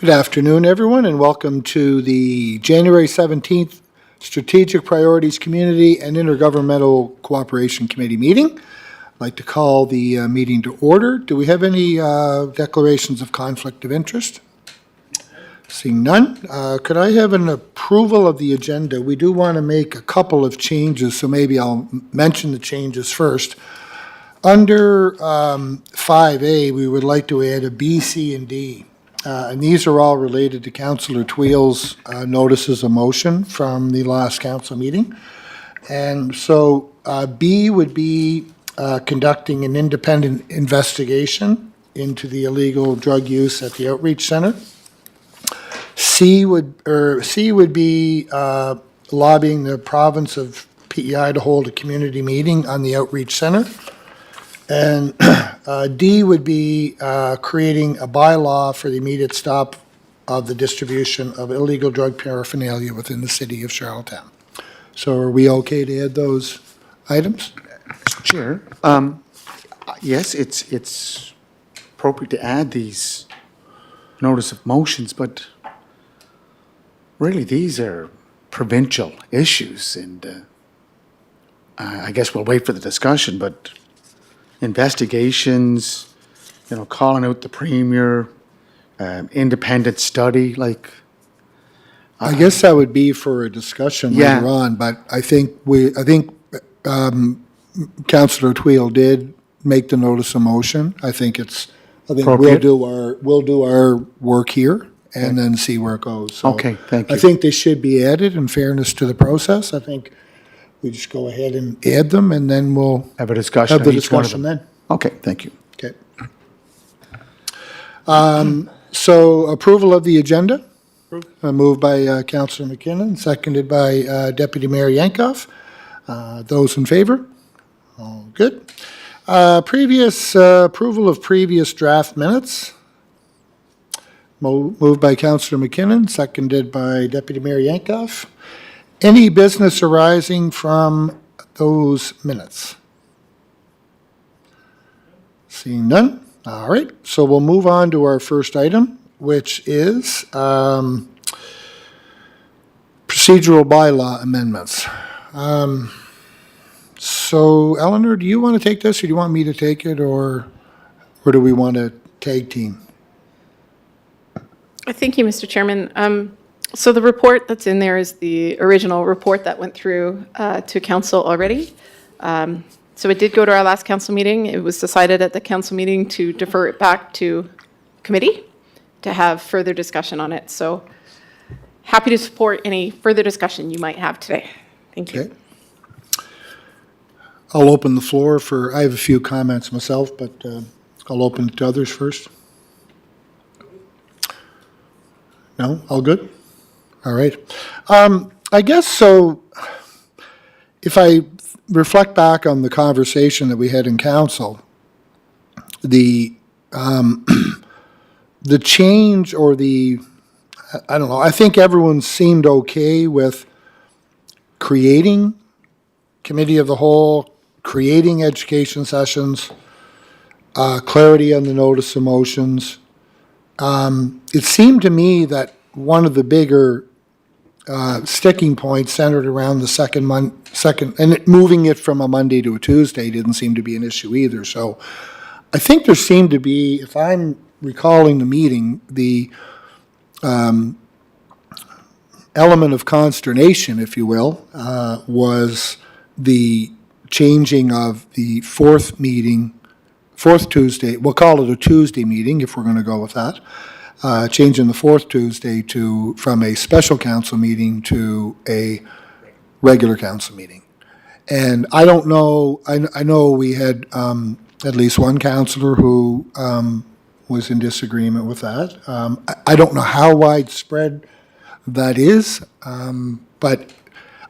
Good afternoon, everyone, and welcome to the January 17th Strategic Priorities Community and Intergovernmental Cooperation Committee meeting. I'd like to call the meeting to order. Do we have any declarations of conflict of interest? Seeing none, could I have an approval of the agenda? We do want to make a couple of changes, so maybe I'll mention the changes first. Under 5A, we would like to add a B, C, and D. And these are all related to Councillor Tweel's notices of motion from the last council meeting. And so B would be conducting an independent investigation into the illegal drug use at the outreach center. C would be lobbying the province of PEI to hold a community meeting on the outreach center. And D would be creating a bylaw for the immediate stop of the distribution of illegal drug paraphernalia within the city of Charlottetown. So are we okay to add those items? Chair, yes, it's appropriate to add these notice of motions, but really these are provincial issues, and I guess we'll wait for the discussion, but investigations, calling out the premier, independent study, like. I guess that would be for a discussion later on, but I think Councillor Tweel did make the notice of motion. I think we'll do our work here and then see where it goes. So okay, thank you. I think they should be added in fairness to the process. I think we just go ahead and add them, and then we'll have a discussion. Have the discussion then. Okay, thank you. Okay. So approval of the agenda. Moved by Councillor McKinnon, seconded by Deputy Mayor Yankoff. Those in favor? All good. Previous approval of previous draft minutes. Moved by Councillor McKinnon, seconded by Deputy Mayor Yankoff. Any business arising from those minutes? Seeing none. All right, so we'll move on to our first item, which is procedural bylaw amendments. So, Eleanor, do you want to take this, or do you want me to take it, or do we want to tag team? Thank you, Mr. Chairman. So the report that's in there is the original report that went through to council already. So it did go to our last council meeting. It was decided at the council meeting to defer it back to committee to have further discussion on it. So happy to support any further discussion you might have today. Thank you. Okay. I'll open the floor I have a few comments myself, but I'll open it to others first. No? All good? All right. I guess so. If I reflect back on the conversation that we had in council, the change or I don't know, I think everyone seemed okay with creating committee of the whole, creating education sessions, clarity on the notice of motions. It seemed to me that one of the bigger sticking points centered around the second, and moving it from a Monday to a Tuesday didn't seem to be an issue either. So I think there seemed to be, if I'm recalling the meeting, the element of consternation, if you will, was the changing of the fourth Tuesday, we'll call it a Tuesday meeting if we're going to go with that, changing the fourth Tuesday from a special council meeting to a regular council meeting. And I don't know, I know we had at least one councillor who was in disagreement with that. I don't know how widespread that is, but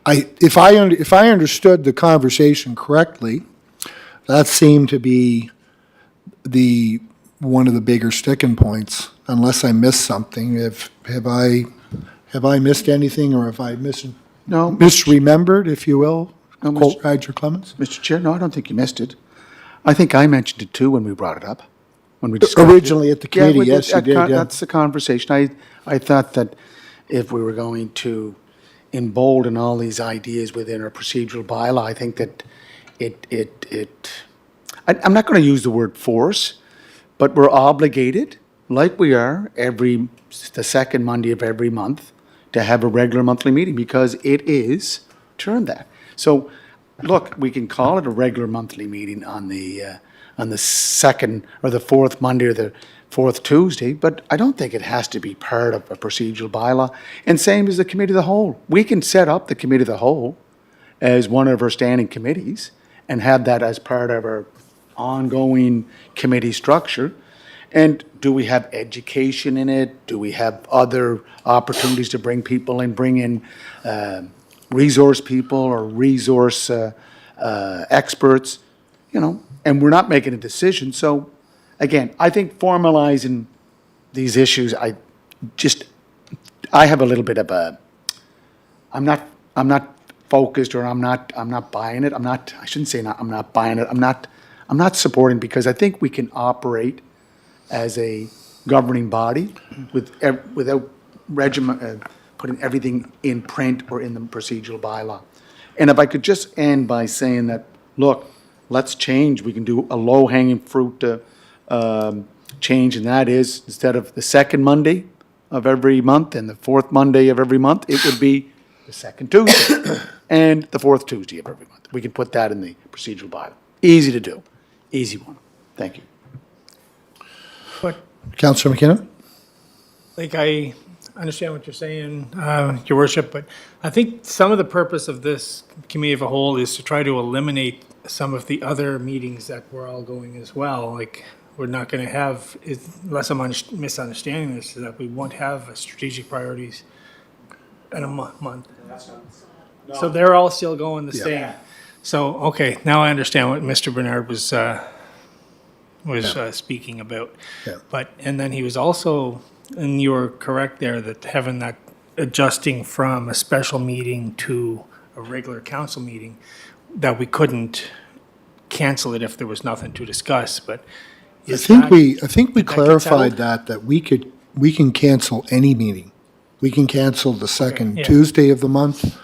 if I understood the conversation correctly, that seemed to be one of the bigger sticking points. Unless I missed something, have I missed anything, or have I misremembered, if you will? No, Roger Clements? Mr. Chair, no, I don't think you missed it. I think I mentioned it too when we brought it up. when we discussed it. Originally at the committee, we yes, you did, yeah. That's the conversation. I thought that if we were going to embolden all these ideas within our procedural bylaw, I think that I'm not going to use the word force, but we're obligated, like we are, the second Monday of every month, to have a regular monthly meeting, because it is turned that. So, look, we can call it a regular monthly meeting on the second or the fourth Monday or the fourth Tuesday, but I don't think it has to be part of a procedural bylaw. And same as the committee of the whole. We can set up the committee of the whole as one of our standing committees and have that as part of our ongoing committee structure. And do we have education in it? Do we have other opportunities to bring people in, bring in resource people or resource experts, and we're not making a decision. So again, I think formalizing these issues, I have a little bit of I'm not focused, or I'm not buying it. I shouldn't say I'm not buying it. I'm not supporting, because I think we can operate as a governing body without putting everything in print or in the procedural bylaw. And if I could just end by saying that, look, let's change. We can do a low-hanging fruit change, and that is, instead of the second Monday of every month and the fourth Monday of every month, it would be the second Tuesday and the fourth Tuesday of every month. We can put that in the procedural bylaw. Easy to do. Easy one. Thank you. But, Councillor McKinnon? I understand what you're saying, Your Worship, but I think some of the purpose of this committee of a whole is to try to eliminate some of the other meetings that we're all going as well. Like, we're not going to have, unless I'm misunderstanding this, is that we won't have a strategic priorities in a month. So they're all still going the same. So, okay, now I understand what Mr. Bernard was speaking about. Yeah. And then he was also, and you were correct there, that having that adjusting from a special meeting to a regular council meeting, that we couldn't cancel it if there was nothing to discuss, but I think we get clarified settled? that we can cancel any meeting. We can cancel the second yeah. Tuesday of the month.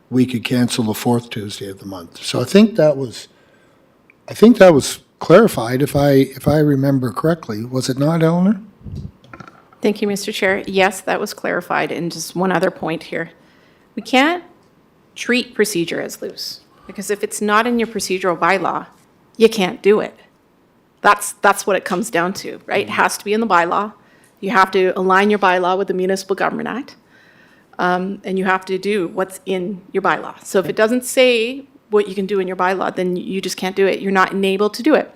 We could cancel the fourth Tuesday of the month. So I think that was clarified, if I remember correctly. Was it not, Eleanor? Thank you, Mr. Chair. Yes, that was clarified. And just one other point here. We can't treat procedure as loose, because if it's not in your procedural bylaw, you can't do it. That's what it comes down to, right? It has to be in the bylaw. You have to align your bylaw with the Municipal Government Act. And you have to do what's in your bylaw. So if it doesn't say what you can do in your bylaw, then you just can't do it. You're not enabled to do it.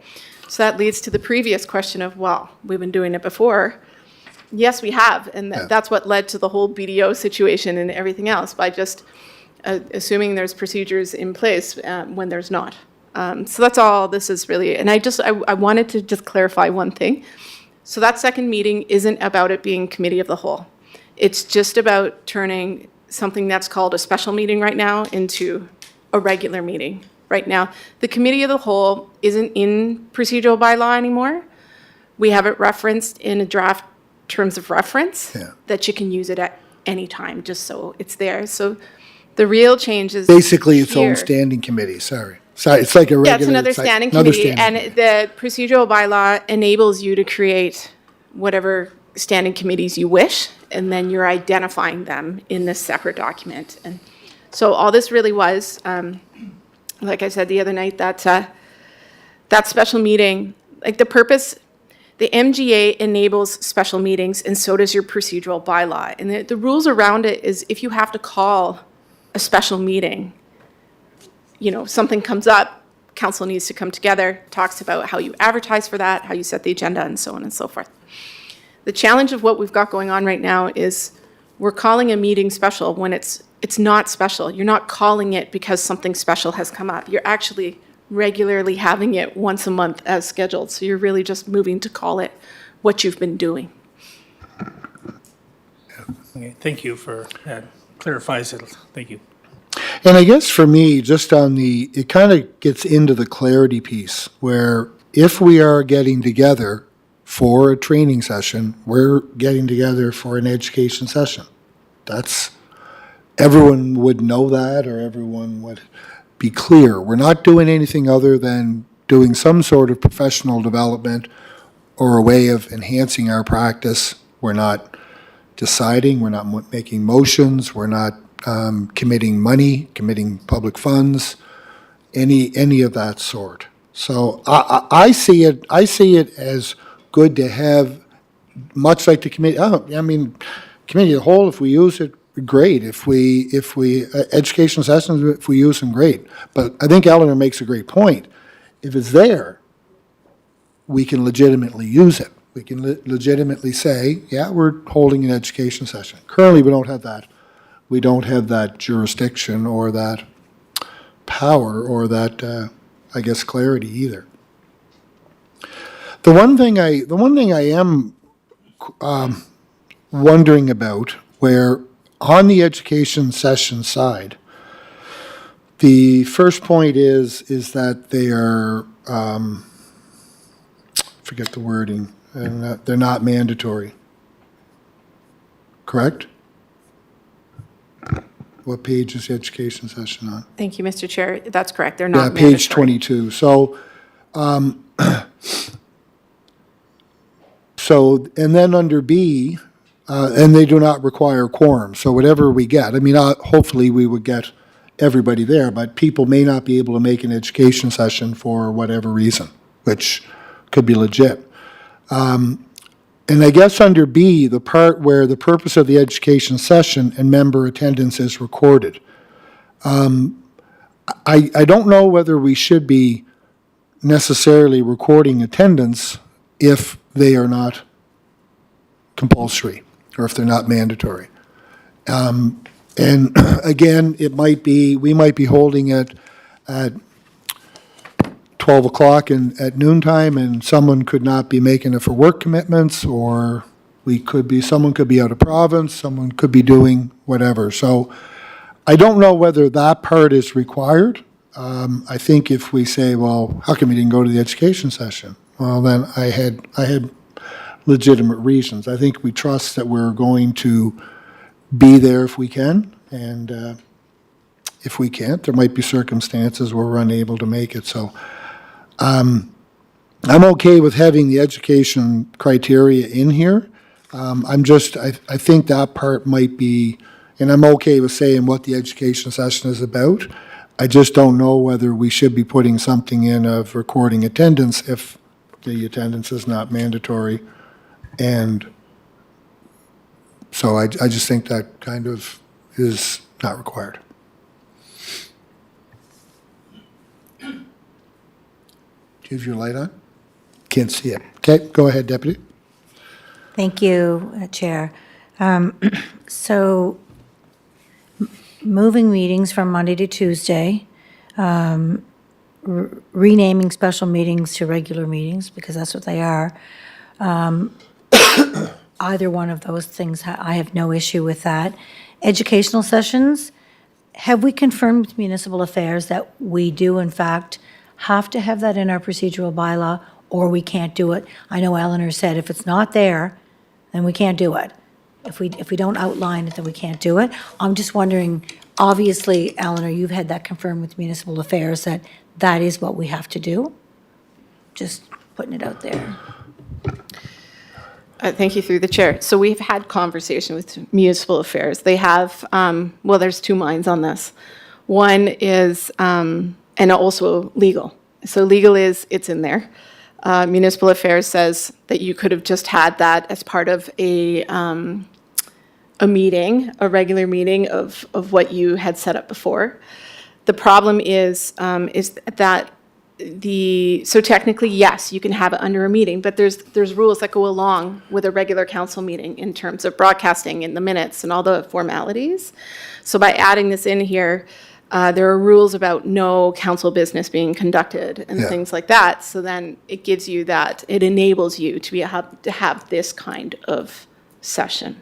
So that leads to the previous question of, well, we've been doing it before. Yes, we have, and that's what led to the whole BDO situation and everything else, by just assuming there's procedures in place when there's not. So that's all this is really. And I wanted to just clarify one thing. So that second meeting isn't about it being committee of the whole. It's just about turning something that's called a special meeting right now into a regular meeting right now. The committee of the whole isn't in procedural bylaw anymore. We have it referenced in a draft terms of reference that you can use it at any time, just so it's there. So the real change is Basically, its own here. standing committee, sorry. Sorry, it's like a regular. Yeah, it's another standing committee, and the procedural bylaw enables you to create whatever standing committees you wish, and then you're identifying them in this separate document. And so all this really was, like I said the other night, that special meeting, like the purpose, the MGA enables special meetings, and so does your procedural bylaw. And the rules around it is, if you have to call a special meeting, something comes up, council needs to come together, talks about how you advertise for that, how you set the agenda, and so on and so forth. The challenge of what we've got going on right now is we're calling a meeting special when it's not special. You're not calling it because something special has come up. You're actually regularly having it once a month as scheduled. So you're really just moving to call it what you've been doing. Okay, thank you for that. Clarifies it. Thank you. And I guess for me, just it kind of gets into the clarity piece, where if we are getting together for a training session, we're getting together for an education session. Everyone would know that, or everyone would be clear. We're not doing anything other than doing some sort of professional development or a way of enhancing our practice. We're not deciding, we're not making motions, we're not committing money, committing public funds, any of that sort. So I see it as good to have, much like the committee. Committee of the whole, if we use it, great. If we educational sessions, if we use them, great. But I think Eleanor makes a great point. If it's there, we can legitimately use it. We can legitimately say, yeah, we're holding an education session. Currently, we don't have that. We don't have that jurisdiction or that power or that, I guess, clarity either. The one thing I am wondering about, where on the education session side, the first point is that they are, forget the wording, and they're not mandatory. Correct? What page is the education session on? Thank you, Mr. Chair. That's correct. They're not Yeah, page mandatory. 22. So, and then under B, and they do not require quorum. So whatever we get, hopefully we would get everybody there, but people may not be able to make an education session for whatever reason, which could be legit. And I guess under B, the part where the purpose of the education session and member attendance is recorded. I don't know whether we should be necessarily recording attendance if they are not compulsory or if they're not mandatory. And again, we might be holding it at 12 o'clock at noontime, and someone could not be making it for work commitments, or someone could be out of province, someone could be doing whatever. So I don't know whether that part is required. I think if we say, well, how come you didn't go to the education session? Well, then I had legitimate reasons. I think we trust that we're going to be there if we can, and if we can't, there might be circumstances where we're unable to make it. So I'm okay with having the education criteria in here. I think that part might be, and I'm okay with saying what the education session is about. I just don't know whether we should be putting something in of recording attendance if the attendance is not mandatory. And so I just think that kind of is not required. Do you have your light on? Can't see it. Okay, go ahead, Deputy. Thank you, Chair. So moving meetings from Monday to Tuesday, renaming special meetings to regular meetings, because that's what they are. Either one of those things, I have no issue with that. Educational sessions, have we confirmed with Municipal Affairs that we do in fact have to have that in our procedural bylaw, or we can't do it? I know Eleanor said if it's not there, then we can't do it. If we don't outline it, then we can't do it. I'm just wondering, obviously, Eleanor, you've had that confirmed with Municipal Affairs that that is what we have to do? Just putting it out there. Thank you through the chair. So we've had conversation with Municipal Affairs. They have, there's two minds on this. One is, and also legal. So legal is, it's in there. Municipal Affairs says that you could have just had that as part of a meeting, a regular meeting of what you had set up before. The problem is that so technically, yes, you can have it under a meeting, but there's rules that go along with a regular council meeting in terms of broadcasting in the minutes and all the formalities. So by adding this in here, there are rules about no council business being conducted and things like that. So then it gives you that, it enables you to have this kind of session.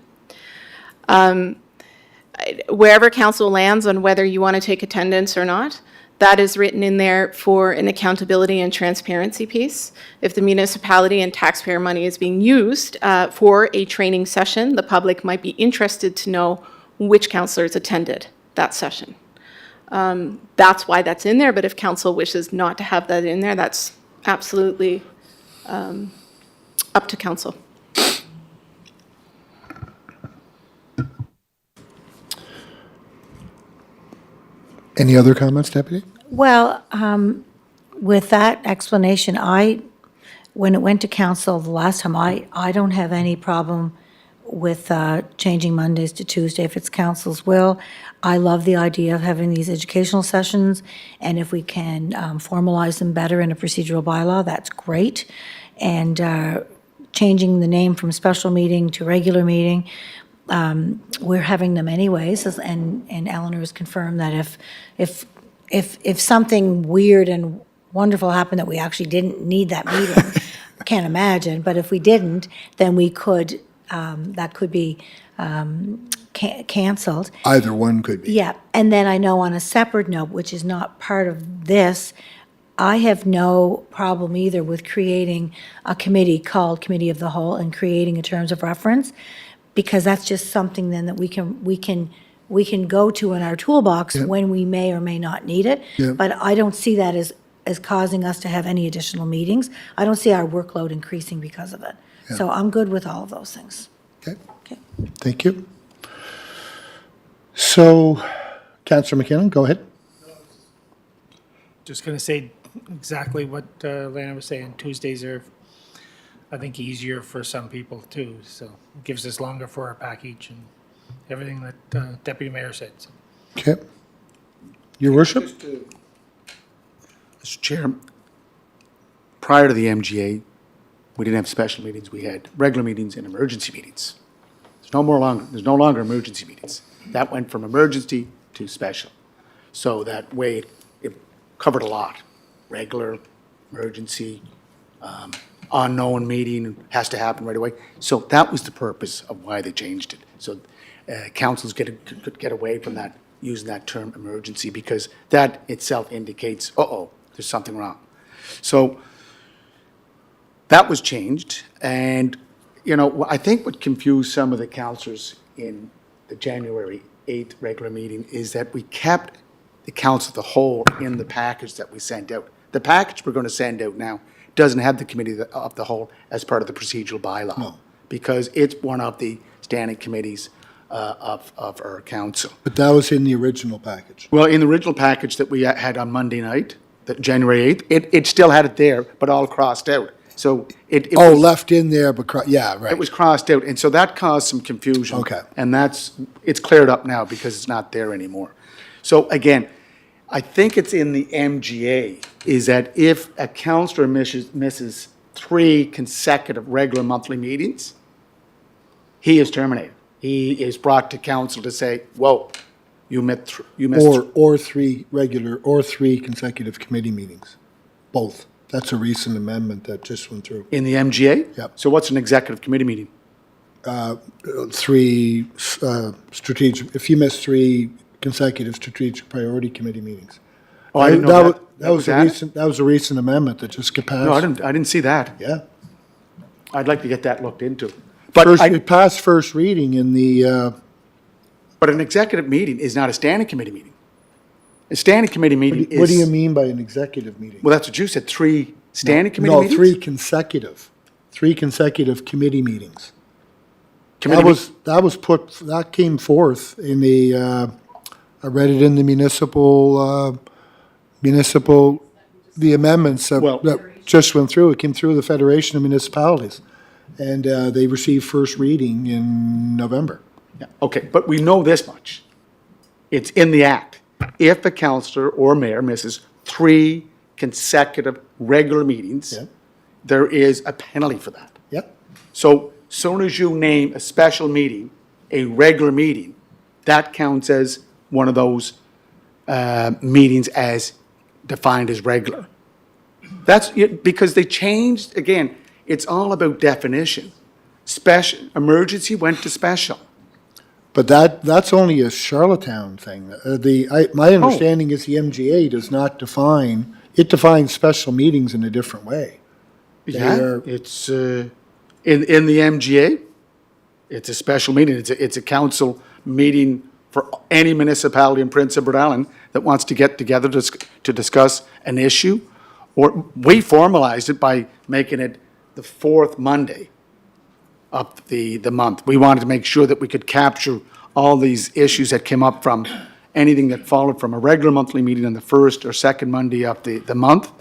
Wherever council lands on whether you want to take attendance or not, That is written in there for an accountability and transparency piece. If the municipality and taxpayer money is being used for a training session, the public might be interested to know which councillors attended that session. That's why that's in there, but if council wishes not to have that in there, that's absolutely up to council. Any other comments, Deputy? Well, with that explanation, when it went to council the last time, I don't have any problem with changing Mondays to Tuesday if it's council's will. I love the idea of having these educational sessions, and if we can formalize them better in a procedural bylaw, that's great. And changing the name from special meeting to regular meeting, we're having them anyways, and Eleanor has confirmed that if something weird and wonderful happened that we actually didn't need that meeting, I can't imagine, but if we didn't, then we could, that could be canceled. Either one could be. Yeah, and then I know on a separate note, which is not part of this, I have no problem either with creating a committee called Committee of the Whole and creating a terms of reference, because that's just something then that we can go to in our toolbox when we may or may not need it. Yeah. But I don't see that as causing us to have any additional meetings. I don't see our workload increasing because of it. So I'm good with all of those things. Okay, Okay. thank you. So, Councillor McKinnon, go ahead. Just going to say exactly what Lana was saying. Tuesdays are, I think, easier for some people too. So it gives us longer for our package and everything that Deputy Mayor said. So. Okay. Your worship? Mr. Chair, prior to the MGA, we didn't have special meetings. We had regular meetings and emergency meetings. There's no longer emergency meetings. That went from emergency to special. So that way it covered a lot. Regular, emergency, unknown meeting has to happen right away. So that was the purpose of why they changed it. So councils could get away from that, using that term emergency, because that itself indicates, there's something wrong. So that was changed, and, I think what confused some of the councillors in the January 8th regular meeting is that we kept the council of the whole in the package that we sent out. The package we're going to send out now doesn't have the committee of the whole as part of the procedural bylaw. No. Because it's one of the standing committees of our council. But that was in the original package. Well, in the original package that we had on Monday night, that January 8th, it still had it there, but all crossed out. So it was, left in there, but, right. it was crossed out, and so that caused some confusion. Okay. And it's cleared up now because it's not there anymore. So again, I think it's in the MGA, is that if a councillor misses 3 consecutive regular monthly meetings, he is terminated. He is brought to council to say, whoa, you missed. Or 3 regular, or 3 consecutive committee meetings, both. That's a recent amendment that just went through. In the MGA? Yep. So what's an executive committee meeting? 3 strategic, if you miss 3 consecutive strategic priority committee meetings. Oh, I didn't know that. That was a recent amendment that just got passed. No, I didn't see that. Yeah. I'd like to get that looked into. It passed first reading in the, But an executive meeting is not a standing committee meeting. A standing committee meeting is. what do you mean by an executive meeting? Well, that's what you said, 3 standing committee No, meetings? 3 consecutive committee meetings. Committee That came forth in the, I read it in the municipal, the amendments Well- that just went through. It came through the Federation of Municipalities. And they received first reading in November. Yeah, okay, but we know this much. It's in the act. If a councillor or mayor misses 3 consecutive regular meetings, Yeah. there is a penalty for that. Yep. So soon as you name a special meeting, a regular meeting, that counts as one of those meetings as defined as regular. That's because they changed, again, it's all about definition. Special, emergency went to special. But that's only a Charlottetown thing. My understanding is the MGA does not it defines special meetings in a different way. Yeah, They're- it's, in the MGA, it's a special meeting. It's a council meeting for any municipality in Prince Edward Island that wants to get together to discuss an issue. Or we formalized it by making it the fourth Monday of the month. We wanted to make sure that we could capture all these issues that came up from anything that followed from a regular monthly meeting on the first or second Monday of the month.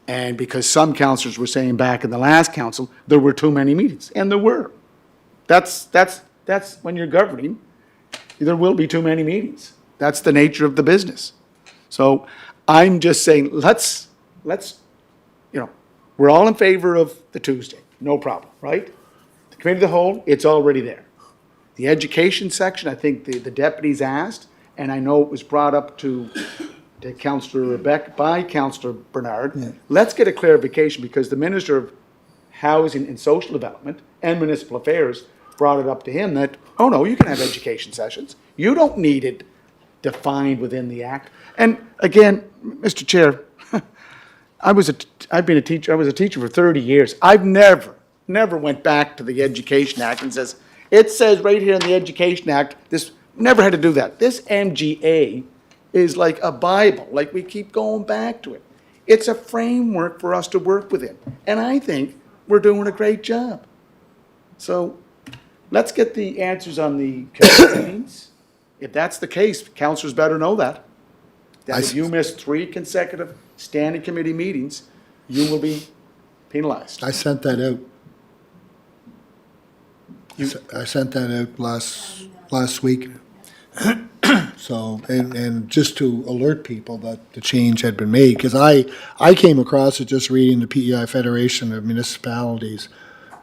And because some councillors were saying back in the last council, there were too many meetings, and there were. That's when you're governing, there will be too many meetings. That's the nature of the business. So I'm just saying, let's, we're all in favor of the Tuesday, no problem, right? The committee of the whole, it's already there. The education section, I think the deputies asked, and I know it was brought up to Councillor Rebecca by Councillor Bernard. Let's get a clarification, because the Minister of Housing and Social Development and Municipal Affairs brought it up to him that, oh no, you can have education sessions. You don't need it defined within the act. And again, Mr. Chair, I was a teacher for 30 years. I've never went back to the Education Act and says, it says right here in the Education Act, never had to do that. This MGA is like a Bible, like we keep going back to it. It's a framework for us to work within. And I think we're doing a great job. So let's get the answers on the committee meetings. If that's the case, councillors better know that. That if you miss 3 consecutive standing committee meetings, you will be penalized. I sent that out. I sent that out last week. So, and just to alert people that the change had been made, because I came across it just reading the PEI Federation of Municipalities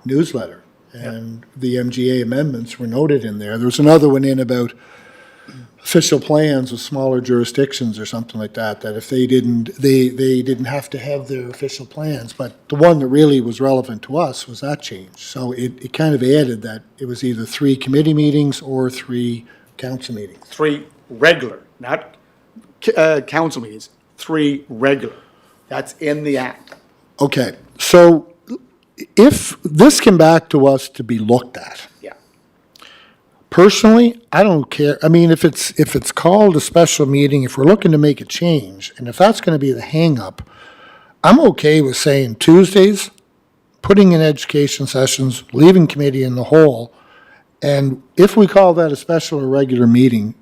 newsletter, and the MGA amendments were noted in there. There was another one in about official plans with smaller jurisdictions or something like that, that if they didn't have to have their official plans. But the one that really was relevant to us was that change. So it kind of added that it was either 3 committee meetings or 3 council meetings. 3 regular, not council meetings, 3 regular. That's in the act. Okay, so if this came back to us to be looked at, Yeah. personally, I don't care. I mean, if it's called a special meeting, if we're looking to make a change, and if that's going to be the hang-up, I'm okay with saying Tuesdays, putting in education sessions, leaving committee in the whole, and if we call that a special or regular meeting,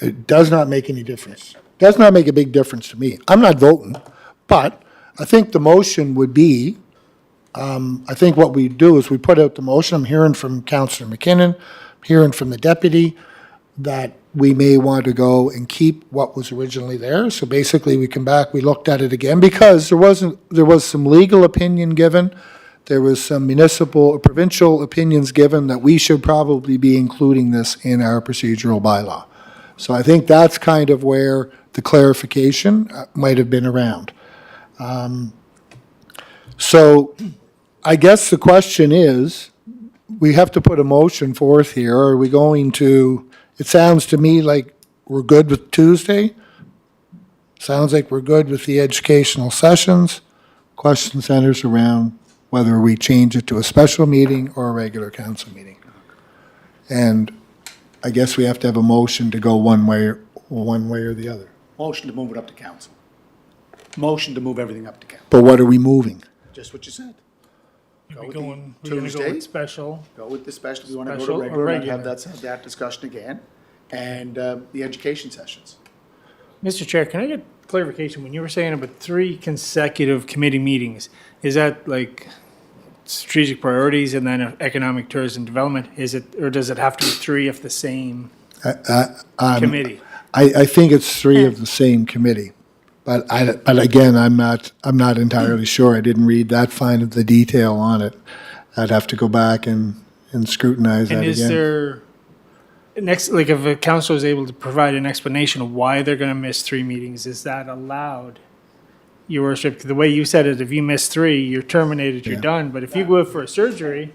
it does not make any difference. Does not make a big difference to me. I'm not voting, but I think the motion would be, I think what we do is we put out the motion. I'm hearing from Councillor McKinnon, hearing from the deputy, that we may want to go and keep what was originally there. So basically, we come back, we looked at it again, because there was some legal opinion given, there was some municipal, provincial opinions given that we should probably be including this in our procedural bylaw. So I think that's kind of where the clarification might have been around. So I guess the question is, we have to put a motion forth here. Are we going to, it sounds to me like we're good with Tuesday. Sounds like we're good with the educational sessions. Question centers around whether we change it to a special meeting or a regular council meeting. And I guess we have to have a motion to go one way or the other. Motion to move it up to council. Motion to move everything up to council. But what are we moving? Just what you said. We're with going the to go Tuesday? with special. Go with the special, if you want to go Special to or regular, and regular? have that discussion again. And the education sessions. Mr. Chair, can I get clarification? When you were saying about 3 consecutive committee meetings, is that like strategic priorities and then economic tourism development? Is it, or does it have to be 3 of the same committee? I think it's 3 of the same committee. But again, I'm not entirely sure. I didn't read that fine of the detail on it. I'd have to go back and scrutinize that And again. is there, like if a council is able to provide an explanation of why they're going to miss 3 meetings, is that allowed? Your worship, the way you said it, if you miss 3, you're terminated, you're Yeah. done. But if you go out for a surgery,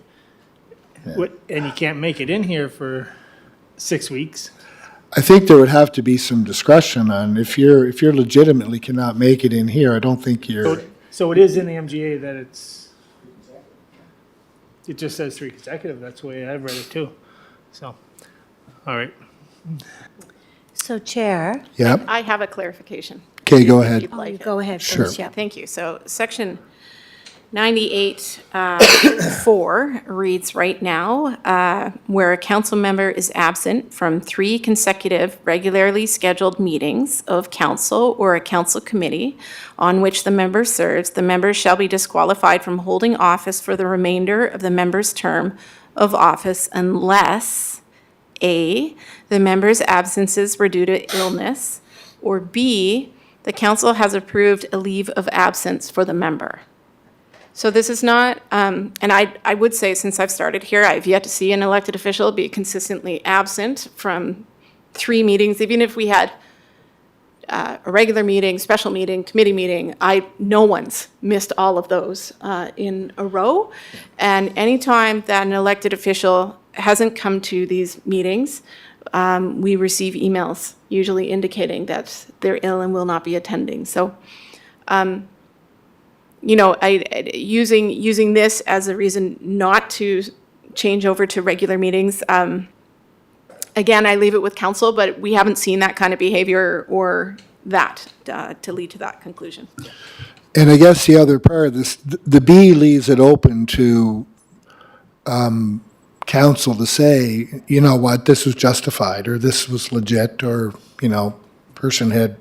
and you can't make it in here for 6 weeks. I think there would have to be some discretion on if you're legitimately cannot make it in here, I don't think you're, So it is in the MGA that it just says 3 consecutive. That's the way I've read it too. So, all right. So Chair, yeah, I have a clarification. okay, go if ahead. you'd like it. go ahead Sure. first, yeah. Thank you. So section 98(4) reads right now, where a council member is absent from 3 consecutive regularly scheduled meetings of council or a council committee on which the member serves, the member shall be disqualified from holding office for the remainder of the member's term of office unless A, the member's absences were due to illness, or B, the council has approved a leave of absence for the member. So this is not, and I would say since I've started here, I've yet to see an elected official be consistently absent from 3 meetings, even if we had a regular meeting, special meeting, committee meeting. No one's missed all of those in a row. And anytime that an elected official hasn't come to these meetings, we receive emails usually indicating that they're ill and will not be attending. So, using this as a reason not to change over to regular meetings, again, I leave it with council, but we haven't seen that kind of behavior or that to lead to that conclusion. And I guess the other part of this, the B leaves it open to council to say, you know what, this was justified, or this was legit, or, person had,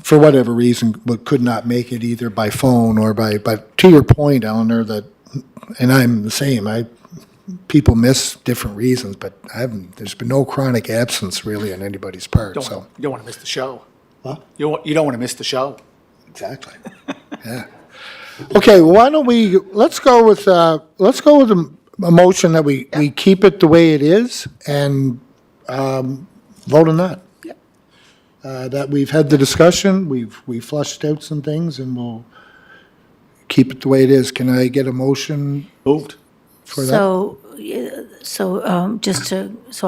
for whatever reason, could not make it either by phone or but to your point, Eleanor, that, and I'm the same, people miss different reasons, but there's been no chronic absence really on anybody's part, so. You don't want to miss the show. What? You don't want to miss the show. Exactly. Yeah. Okay, well, why don't let's go with a motion that we keep it the way it is and vote on that. Yeah. That we've had the discussion, we've flushed out some things, and we'll keep it the way it is. Can I get a motion Moved. for that? So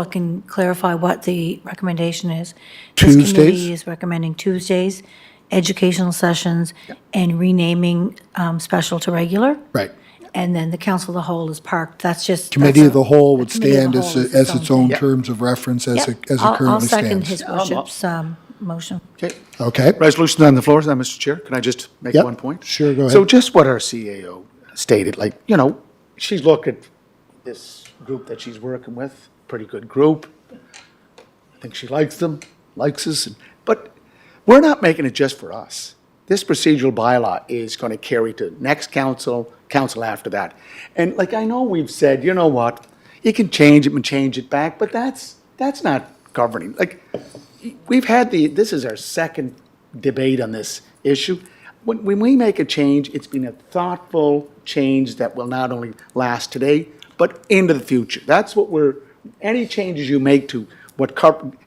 I can clarify what the recommendation is. Tuesdays? This committee is recommending Tuesdays, educational sessions, and renaming special to regular. Right. And then the council of the whole is parked. That's just. Committee of the whole would Committee of the stand whole is as its own thing. terms of reference as it Yep. I'll currently second stands. his worship's motion. Okay. Okay, Resolution on the floor, now, Mr. Chair. Can I just make Yep. one point? Sure, go So ahead. just what our CAO stated, she's looked at this group that she's working with, pretty good group. I think she likes them, likes us, but we're not making it just for us. This procedural bylaw is going to carry to next council after that. And I know we've said, you know what, you can change it and change it back, but that's not governing. We've had this is our second debate on this issue. When we make a change, it's been a thoughtful change that will not only last today, but into the future. That's what any changes you make to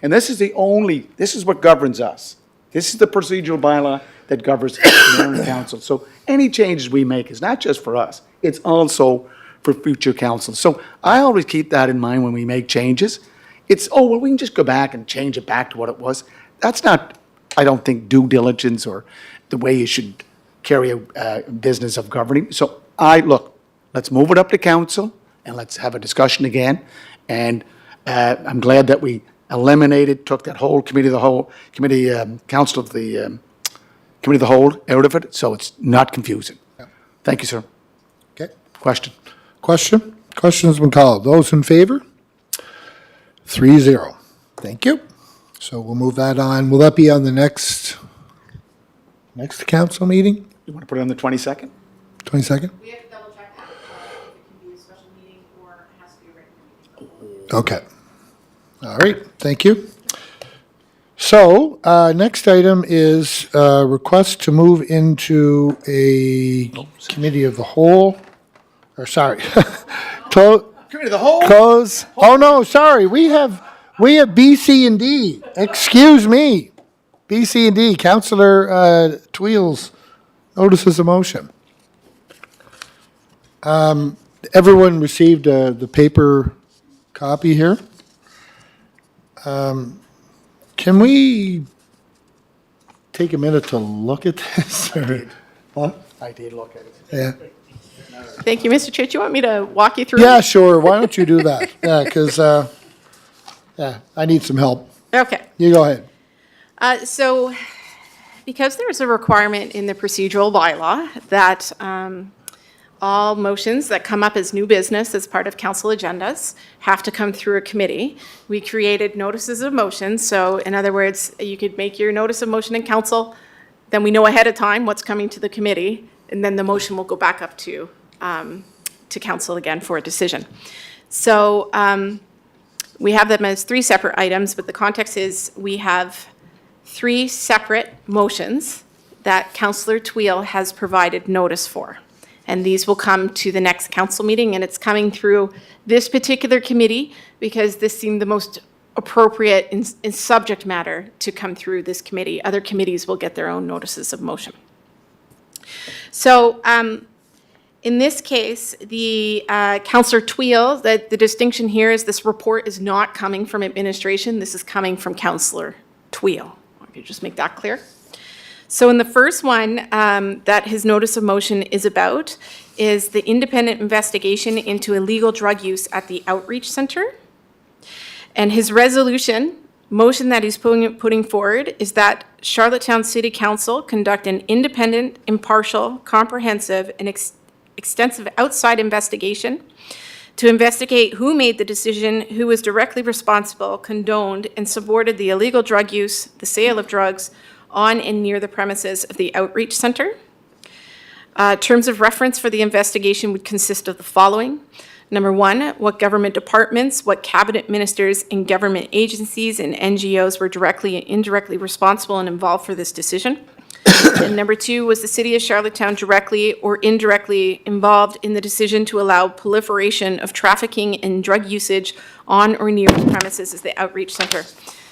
and this is what governs us. This is the procedural bylaw that governs mayor and council. So any changes we make is not just for us, it's also for future council. So I always keep that in mind when we make changes. It's, we can just go back and change it back to what it was. That's not, I don't think, due diligence or the way you should carry a business of governing. So let's move it up to council and let's have a discussion again. And I'm glad that we took that whole council of the committee of the whole out of it, so it's not confusing. Thank you, sir. Okay. Question? Question's been called. Those in favor? 3-0. Thank you. So we'll move that on. Will that be on the next council meeting? You want to put it on the 22nd? 22nd? We have to double check that, if it can be a special meeting or it has to be a regular meeting. Okay. All right, thank you. So, next item is request to move into a committee of the whole, or sorry, Committee of the whole? close, oh no, sorry, we have B, C, and D. Excuse me. B, C, and D, Councillor Tweels notices a motion. Everyone received the paper copy here. Can we take a minute to look at this? Huh? I did look at it. Yeah. Thank you, Mr. Chair. Do you want me to walk you through? Yeah, sure. Why don't you do that? Yeah, because, yeah, I need some help. Okay. You go ahead. So because there's a requirement in the procedural bylaw that all motions that come up as new business as part of council agendas have to come through a committee, we created notices of motion. So in other words, you could make your notice of motion in council, then we know ahead of time what's coming to the committee, and then the motion will go back up to council again for a decision. So we have them as 3 separate items, but the context is we have 3 separate motions that Councillor Tweel has provided notice for. And these will come to the next council meeting, and it's coming through this particular committee because this seemed the most appropriate in subject matter to come through this committee. Other committees will get their own notices of motion. So in this case, the Councillor Tweel, the distinction here is this report is not coming from administration. This is coming from Councillor Tweel. I could just make that clear. So in the first one that his notice of motion is about is the independent investigation into illegal drug use at the outreach center. And his resolution, motion that he's putting forward is that Charlottetown City Council conduct an independent, impartial, comprehensive, and extensive outside investigation to investigate who made the decision, who was directly responsible, condoned, and supported the illegal drug use, the sale of drugs, on and near the premises of the outreach center. Terms of reference for the investigation would consist of the following. Number 1, what government departments, what cabinet ministers and government agencies and NGOs were directly and indirectly responsible and involved for this decision. And number 2, was the city of Charlottetown directly or indirectly involved in the decision to allow proliferation of trafficking and drug usage on or near the premises of the outreach center.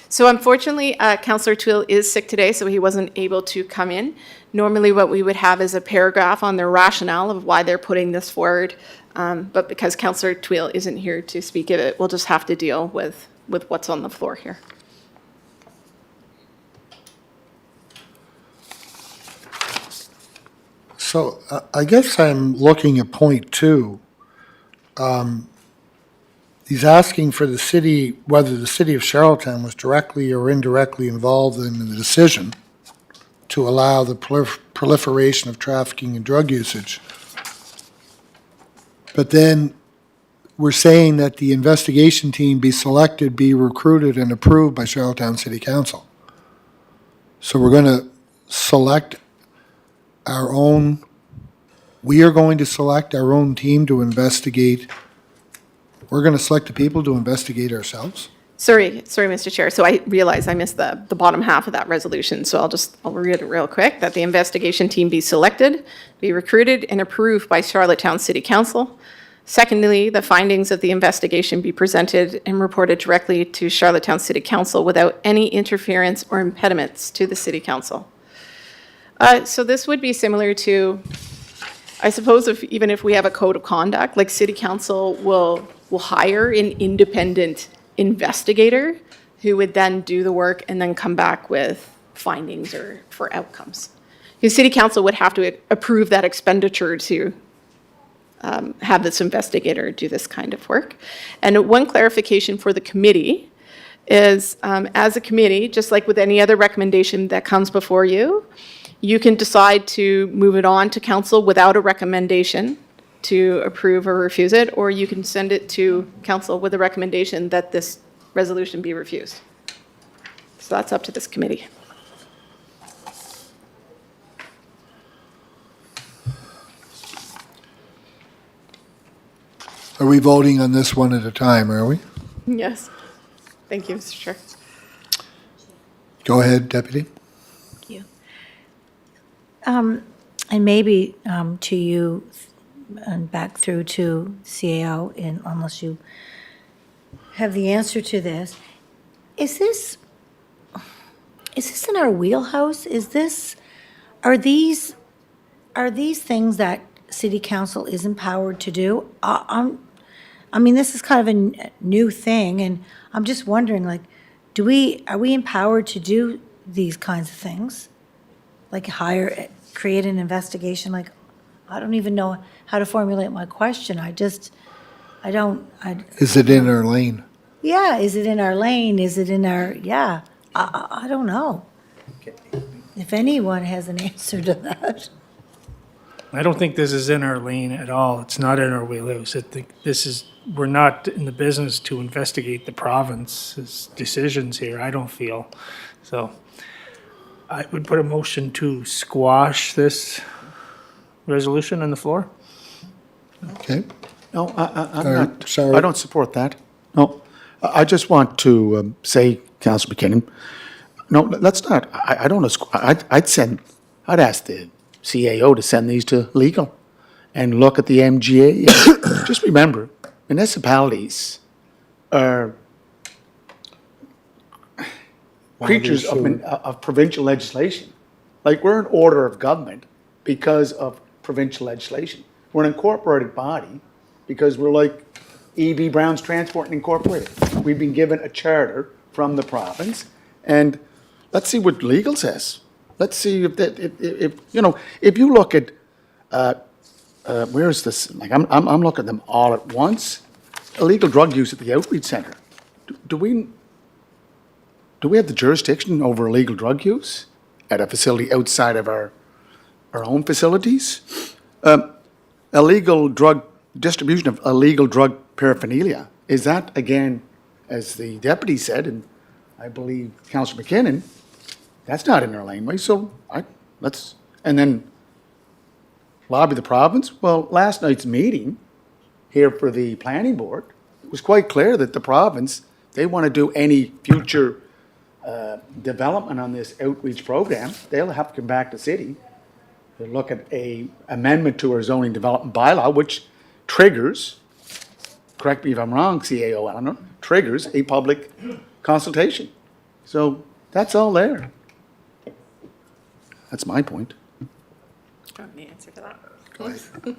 So unfortunately, Councillor Tweel is sick today, so he wasn't able to come in. Normally what we would have is a paragraph on their rationale of why they're putting this forward. But because Councillor Tweel isn't here to speak of it, we'll just have to deal with what's on the floor here. So I guess I'm looking at point 2. He's asking for the city, whether the city of Charlottetown was directly or indirectly involved in the decision to allow the proliferation of trafficking and drug usage. But then we're saying that the investigation team be selected, be recruited, and approved by Charlottetown City Council. So we're going to select our own, we are going to select our own team to investigate. We're going to select the people to investigate ourselves? Sorry, Mr. Chair. So I realize I missed the bottom half of that resolution, so I'll read it real quick. That the investigation team be selected, be recruited, and approved by Charlottetown City Council. Secondly, the findings of the investigation be presented and reported directly to Charlottetown City Council without any interference or impediments to the City Council. So this would be similar to, I suppose, even if we have a code of conduct, like City Council will hire an independent investigator who would then do the work and then come back with findings or for outcomes. The City Council would have to approve that expenditure to have this investigator do this kind of work. And one clarification for the committee is, as a committee, just like with any other recommendation that comes before you, you can decide to move it on to council without a recommendation to approve or refuse it, or you can send it to council with a recommendation that this resolution be refused. So that's up to this committee. Are we voting on this one at a time, are we? Yes. Thank you, Mr. Chair. Go ahead, Deputy. Thank you. And maybe to you and back through to CAO, unless you have the answer to this. Is this in our wheelhouse? Are these things that City Council is empowered to do? I'm I mean, this is kind of a new thing, and I'm just wondering, like, are we empowered to do these kinds of things? Like create an investigation, like, I don't even know how to formulate my question. I don't, Is it in our lane? yeah, is it in our lane? Is it in our, yeah, I don't know. If anyone has an answer to that. I don't think this is in our lane at all. It's not in our wheelhouse. I think we're not in the business to investigate the province's decisions here, I don't feel. So I would put a motion to squash this resolution on the floor. Okay, No, I'm Sorry, not, sorry. I don't support that. No, I just want to say, Councillor McKinnon, no, let's not, I don't, I'd ask the CAO to send these to legal and look at the MGA. Just remember, municipalities are creatures of provincial legislation. Like, we're an order of government because of provincial legislation. We're an incorporated body because we're like E.B. Brown's Transport Incorporated. We've been given a charter from the province, and let's see what legal says. Let's see if you look at, where's this, like, I'm looking at them all at once. Illegal drug use at the outreach center. Do we have the jurisdiction over illegal drug use at a facility outside of our own facilities? Distribution of illegal drug paraphernalia. Is that, again, as the deputy said, and I believe Councillor McKinnon, that's not in our laneway, so and then lobby the province? Well, last night's meeting here for the planning board, it was quite clear that the province, they want to do any future development on this outreach program, they'll have to come back to city to look at a amendment to our zoning development bylaw, which triggers, correct me if I'm wrong, CAO Eleanor, triggers a public consultation. So that's all there. That's my point. The answer to that.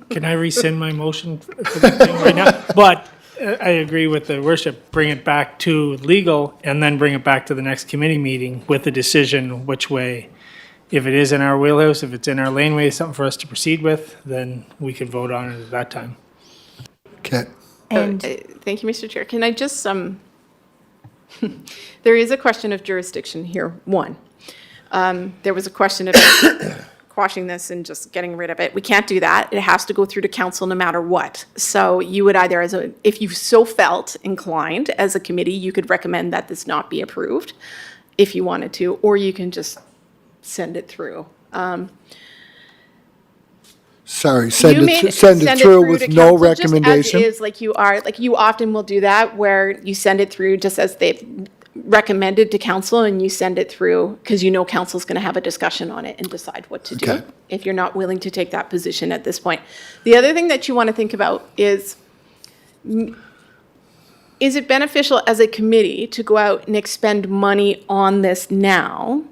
Can I rescind my motion for the thing right now? But I agree with the worship, bring it back to legal and then bring it back to the next committee meeting with a decision which way. If it is in our wheelhouse, if it's in our laneway, something for us to proceed with, then we can vote on it at that time. okay. And Thank you, Mr. Chair. Can I just, there is a question of jurisdiction here, one. There was a question of quashing this and just getting rid of it. We can't do that. It has to go through to council no matter what. So you would either, if you so felt inclined as a committee, you could recommend that this not be approved if you wanted to, or you can just send it through. Sorry, send You it through with to no council just as recommendation? is, like you often will do that, where you send it through just as they've recommended to council, and you send it through because you know council's going to have a discussion on it and decide what to do, Okay. if you're not willing to take that position at this point. The other thing that you want to think about is it beneficial as a committee to go out and expend money on this now,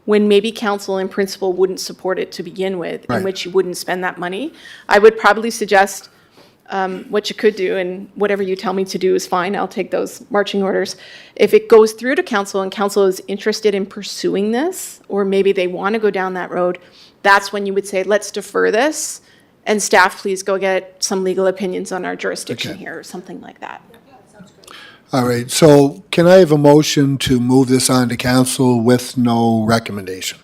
when maybe council in principle wouldn't support it to begin with, in Right. which you wouldn't spend that money? I would probably suggest what you could do, and whatever you tell me to do is fine, I'll take those marching orders. If it goes through to council and council is interested in pursuing this, or maybe they want to go down that road, that's when you would say, let's defer this, and staff, please go get some legal opinions on our jurisdiction Okay. here, or something like that. All right, so can I have a motion to move this on to council with no recommendation?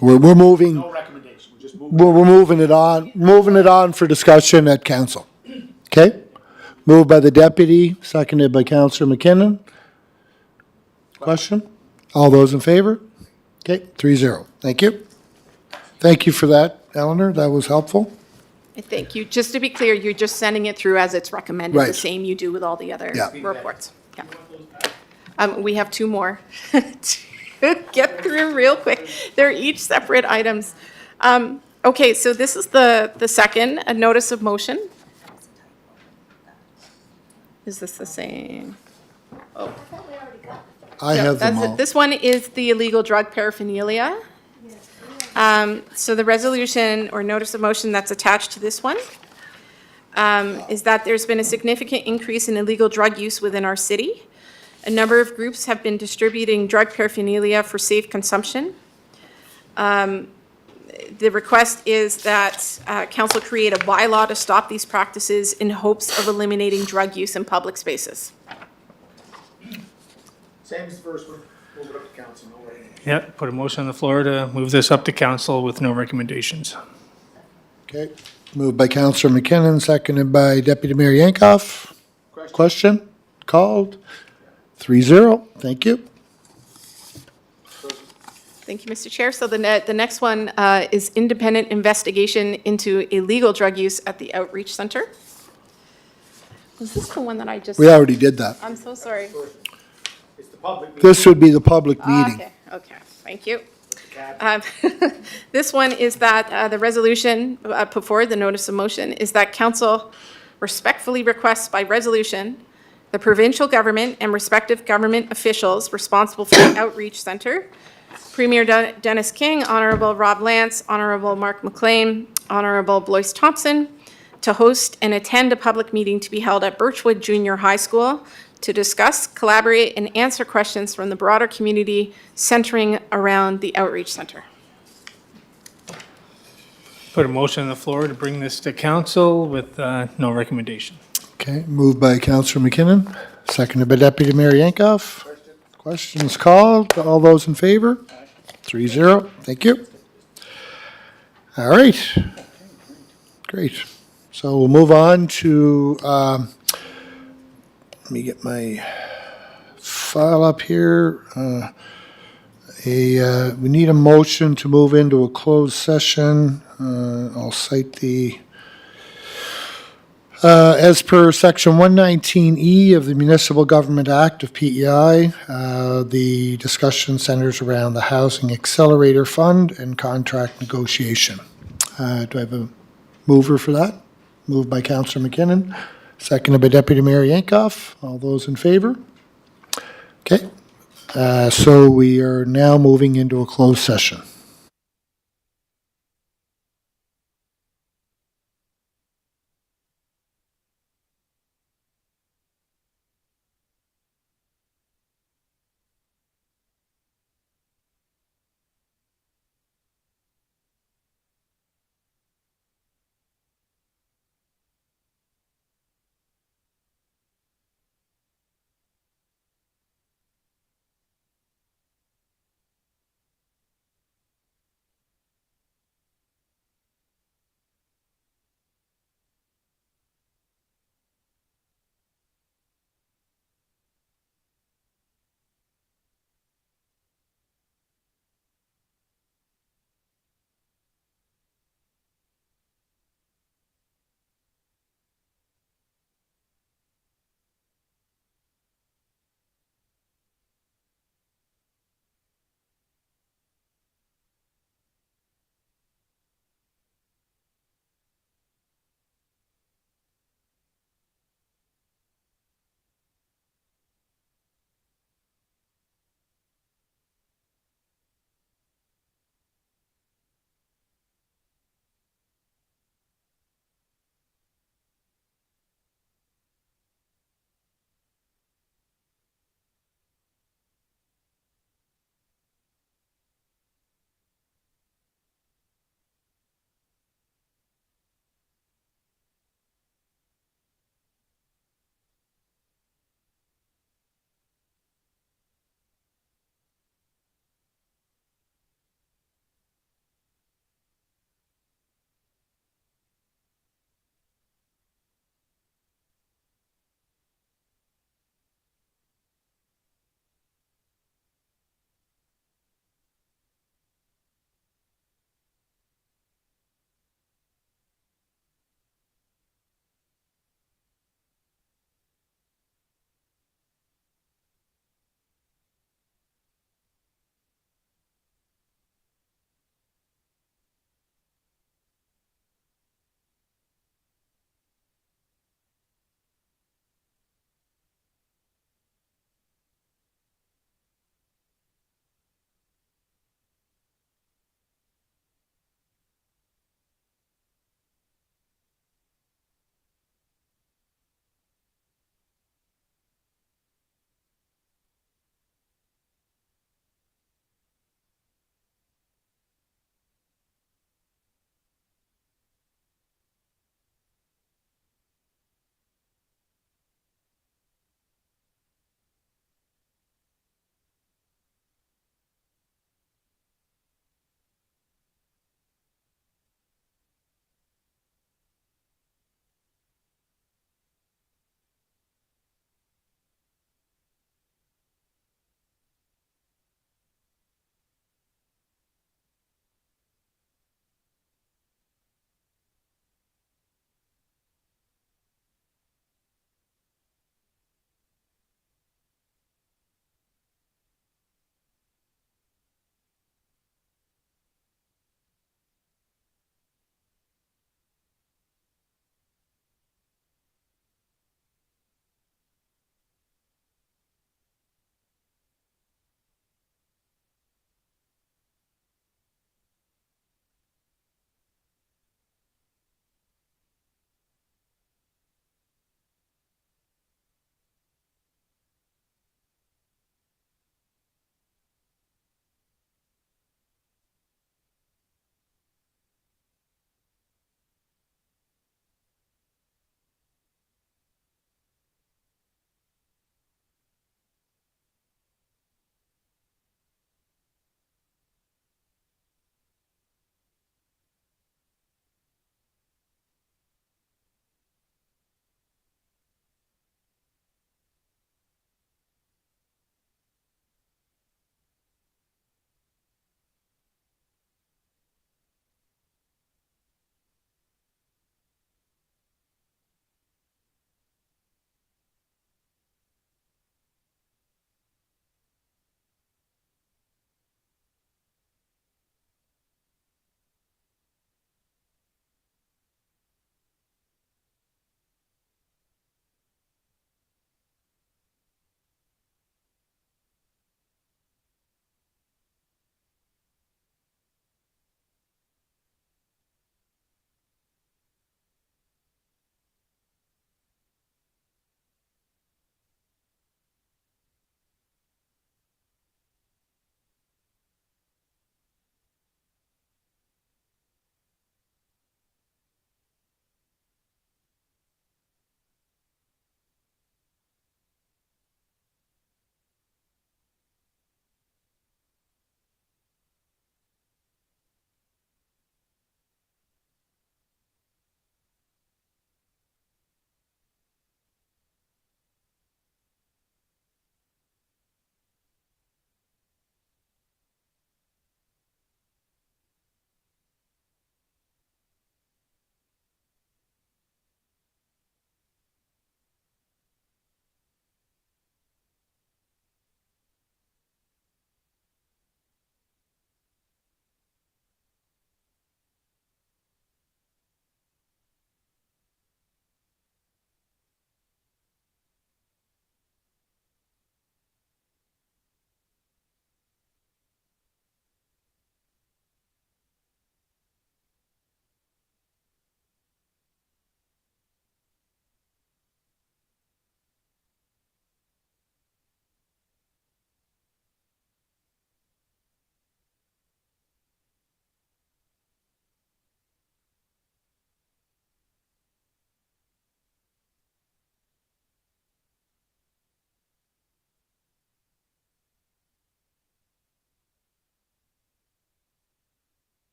We're moving, recommendation, we're just we're moving it on for discussion at council. Okay? Moved by the deputy, seconded by Councillor McKinnon. Question? All those in favor? Okay, 3-0. Thank you. Thank you for that, Eleanor, that was helpful. Thank you. Just to be clear, you're just sending it through as it's recommended, the Right. same you do with all the other Yeah. reports. Yeah. We have two more to get through real quick. They're each separate items. Okay, so this is the second, a notice of motion. Is this the same? I No, have them that's it. all. This one is the illegal drug paraphernalia. So the resolution or notice of motion that's attached to this one is that there's been a significant increase in illegal drug use within our city. A number of groups have been distributing drug paraphernalia for safe consumption. The request is that council create a bylaw to stop these practices in hopes of eliminating drug use in public spaces. Same as the first one, move it up to council, no way. Yeah, put a motion on the floor to move this up to council with no recommendations. Okay, moved by Councillor McKinnon, seconded by Deputy Mayor Yankoff. Question? Called? 3-0, thank you. Thank you, Mr. Chair. So the next one is independent investigation into illegal drug use at the Outreach Center. Was this the one that I just? We already did that. I'm so sorry. It's the public This would be the public meeting. Okay, thank you. This one is that the resolution put forward, the notice of motion, is that council respectfully requests by resolution the provincial government and respective government officials responsible for the Outreach Center, Premier Dennis King, Honorable Rob Lance, Honorable Mark McLean, Honorable Blois Thompson, to host and attend a public meeting to be held at Birchwood Junior High School to discuss, collaborate, and answer questions from the broader community centering around the Outreach Center. Put a motion on the floor to bring this to council with no recommendation. Okay, moved by Councillor McKinnon, seconded by Deputy Mayor Yankoff. Questions called, all those in favor? 3-0, thank you. All right, great. So we'll move on to, let me get my file up here. We need a motion to move into a closed session. I'll cite the, as per Section 119E of the Municipal Government Act of PEI, the discussion centers around the Housing Accelerator Fund and contract negotiation. Do I have a mover for that? Moved by Councillor McKinnon, seconded by Deputy Mayor Yankoff. All those in favor? Okay, so we are now moving into a closed session.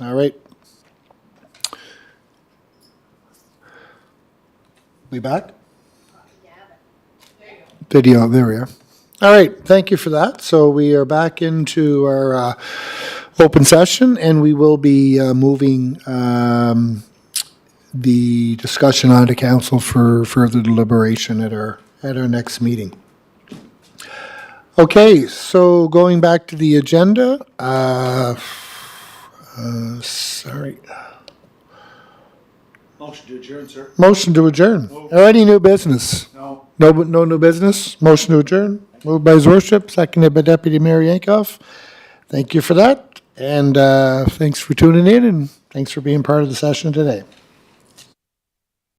All right. We back? Video, there we are. All right, thank you for that. So we are back into our open session, and we will be moving the discussion on to council for further deliberation at our next meeting. Okay, so going back to the agenda, sorry. Motion to adjourn, sir. Motion to adjourn. Or any new business? No. No new business? Motion to adjourn. Moved by His Worship, seconded by Deputy Mayor Yankoff. Thank you for that, and thanks for tuning in, and thanks for being part of the session today.